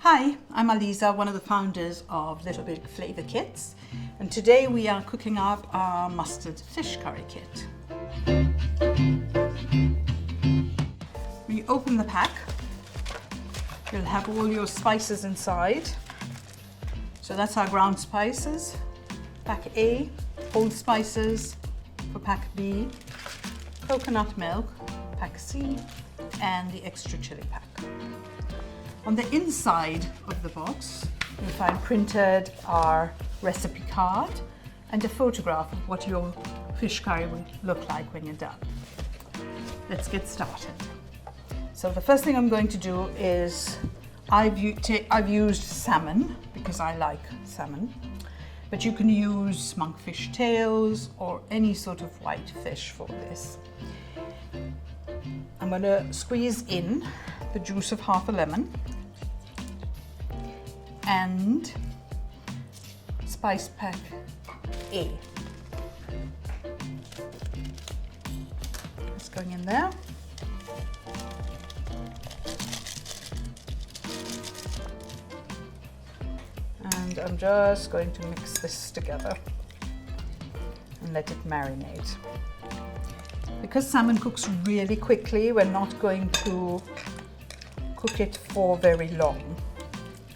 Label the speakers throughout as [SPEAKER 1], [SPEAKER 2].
[SPEAKER 1] Hi, I'm Aliza, one of the founders of Little Big Flavour Kits, and today we are cooking up our mustard fish curry kit. When you open the pack, you'll have all your spices inside. So that's our ground spices, pack A, whole spices for pack B, coconut milk, pack C, and the extra chili pack. On the inside of the box, you'll find printed our recipe card and a photograph of what your fish curry will look like when you're done. Let's get started. So the first thing I'm going to do is I've used salmon because I like salmon, but you can use monkfish tails or any sort of white fish for this. I'm going to squeeze in the juice of half a lemon and spice pack A. It's going in there. And I'm just going to mix this together and let it marinate. Because salmon cooks really quickly, we're not going to cook it for very long.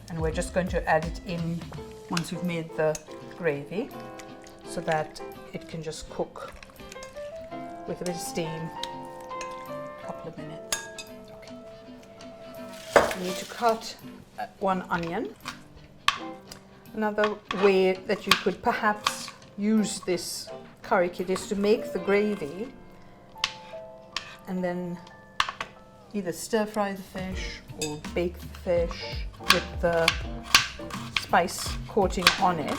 [SPEAKER 1] And we're just going to add it in once we've made the gravy so that it can just cook with a bit of steam a couple of minutes. Okay. You need to cut one onion. Another way that you could perhaps use this curry kit is to make the gravy and then either stir fry the fish or bake the fish with the spice coating on it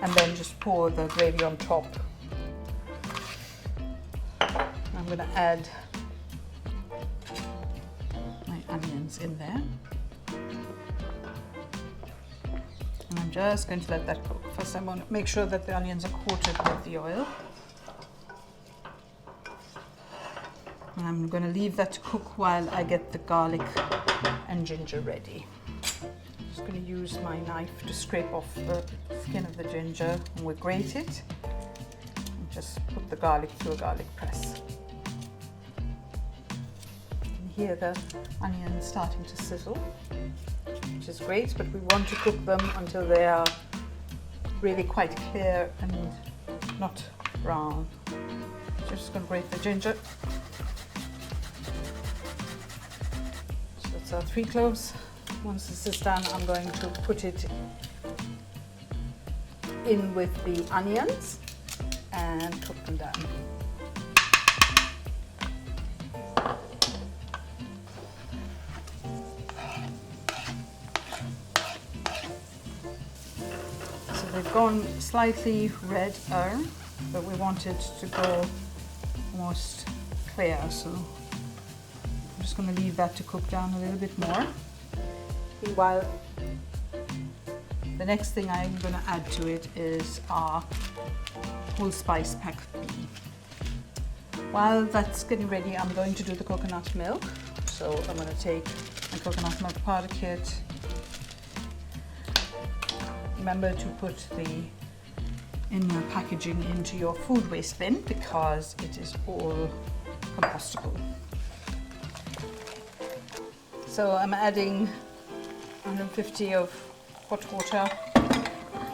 [SPEAKER 1] and then just pour the gravy on top. I'm going to add my onions in there and I'm just going to let that cook. First I want to make sure that the onions are coated with the oil. And I'm going to leave that to cook while I get the garlic and ginger ready. I'm just going to use my knife to scrape off the skin of the ginger and we'll grate it. And just put the garlic through a garlic press. You can hear the onions starting to sizzle, which is great, but we want to cook them until they are really quite clear and not brown. So just going to grate the ginger. So 3 cloves. Once this is done, I'm going to put it in with the onions and cook them down. So they've gone slightly redder, but we want it to go almost clear. So I'm just going to leave that to cook down a little bit more. While the next thing I'm going to add to it is our whole spice pack B. While that's getting ready, I'm going to do the coconut milk. So I'm going to take my coconut milk powder kit. Remember to put the inner packaging into your food waste bin because it is all compostable. So I'm adding 150 of hot water,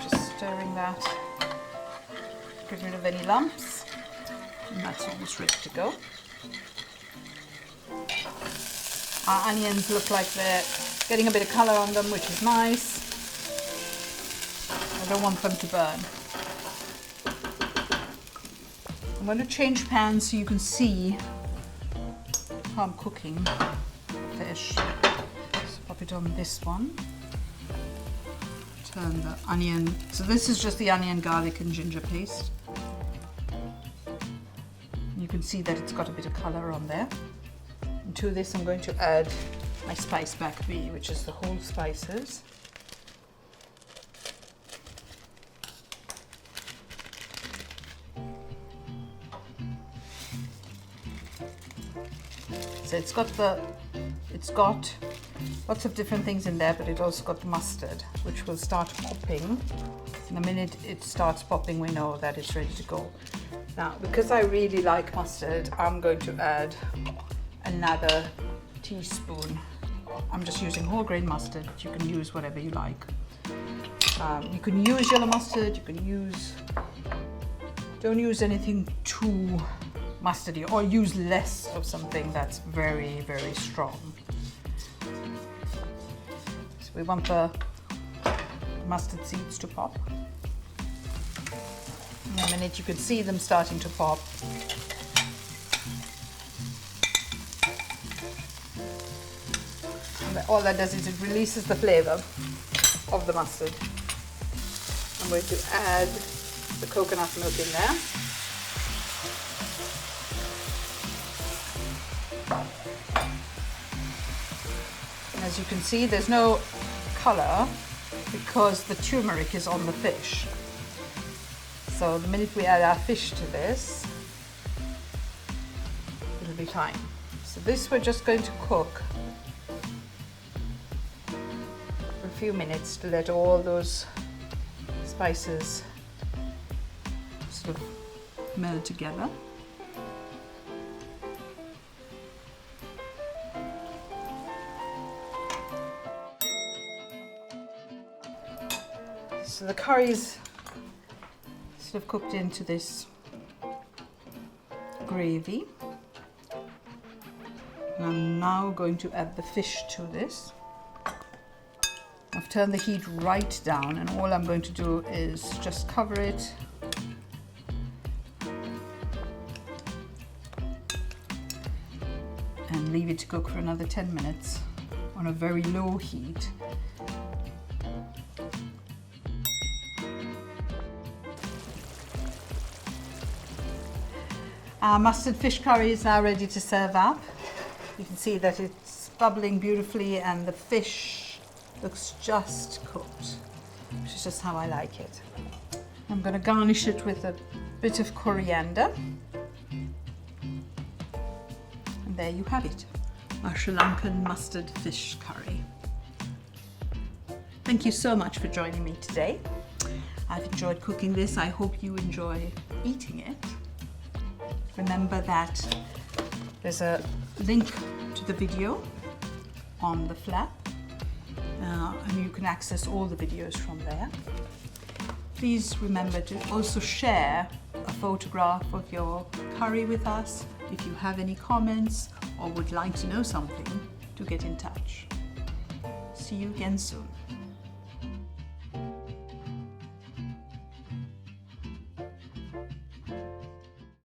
[SPEAKER 1] just stirring that, get rid of any lumps, and that's almost ready to go. Our onions look like they're getting a bit of colour on them, which is nice. I don't want them to burn. I'm going to change pans so you can see how I'm cooking fish. Pop it on this one. Turn the onion. So this is just the onion, garlic and ginger paste. You can see that it's got a bit of colour on there. And to this I'm going to add my spice pack B, which is the whole spices. So it's got lots of different things in there, but it also got the mustard, which will start popping. And the minute it starts popping, we know that it's ready to go. Now, because I really like mustard, I'm going to add another teaspoon. I'm just using whole grain mustard, but you can use whatever you like. You can use yellow mustard, you can use, don't use anything too mustardy, or use less of something that's very, very strong. So we want the mustard seeds to pop. In a minute you can see them starting to pop. And all that does is it releases the flavour of the mustard. I'm going to add the coconut milk in there. And as you can see, there's no colour because the turmeric is on the fish. So the minute we add our fish to this, it'll be fine. So this we're just going to cook for a few minutes to let all those spices sort of meld together. So the curry's sort of cooked into this gravy. And I'm now going to add the fish to this. I've turned the heat right down, and all I'm going to do is just cover it and leave it to cook for another 10 minutes on a very low heat. Our mustard fish curry is now ready to serve up. You can see that it's bubbling beautifully and the fish looks just cooked, which is just how I like it. I'm going to garnish it with a bit of coriander. And there you have it, our Sri Lankan mustard fish curry. Thank you so much for joining me today. I've enjoyed cooking this. I hope you enjoy eating it. Remember that there's a link to the video on the flap, and you can access all the videos from there. Please remember to also share a photograph of your curry with us. If you have any comments or would like to know something, to get in touch. See you again soon.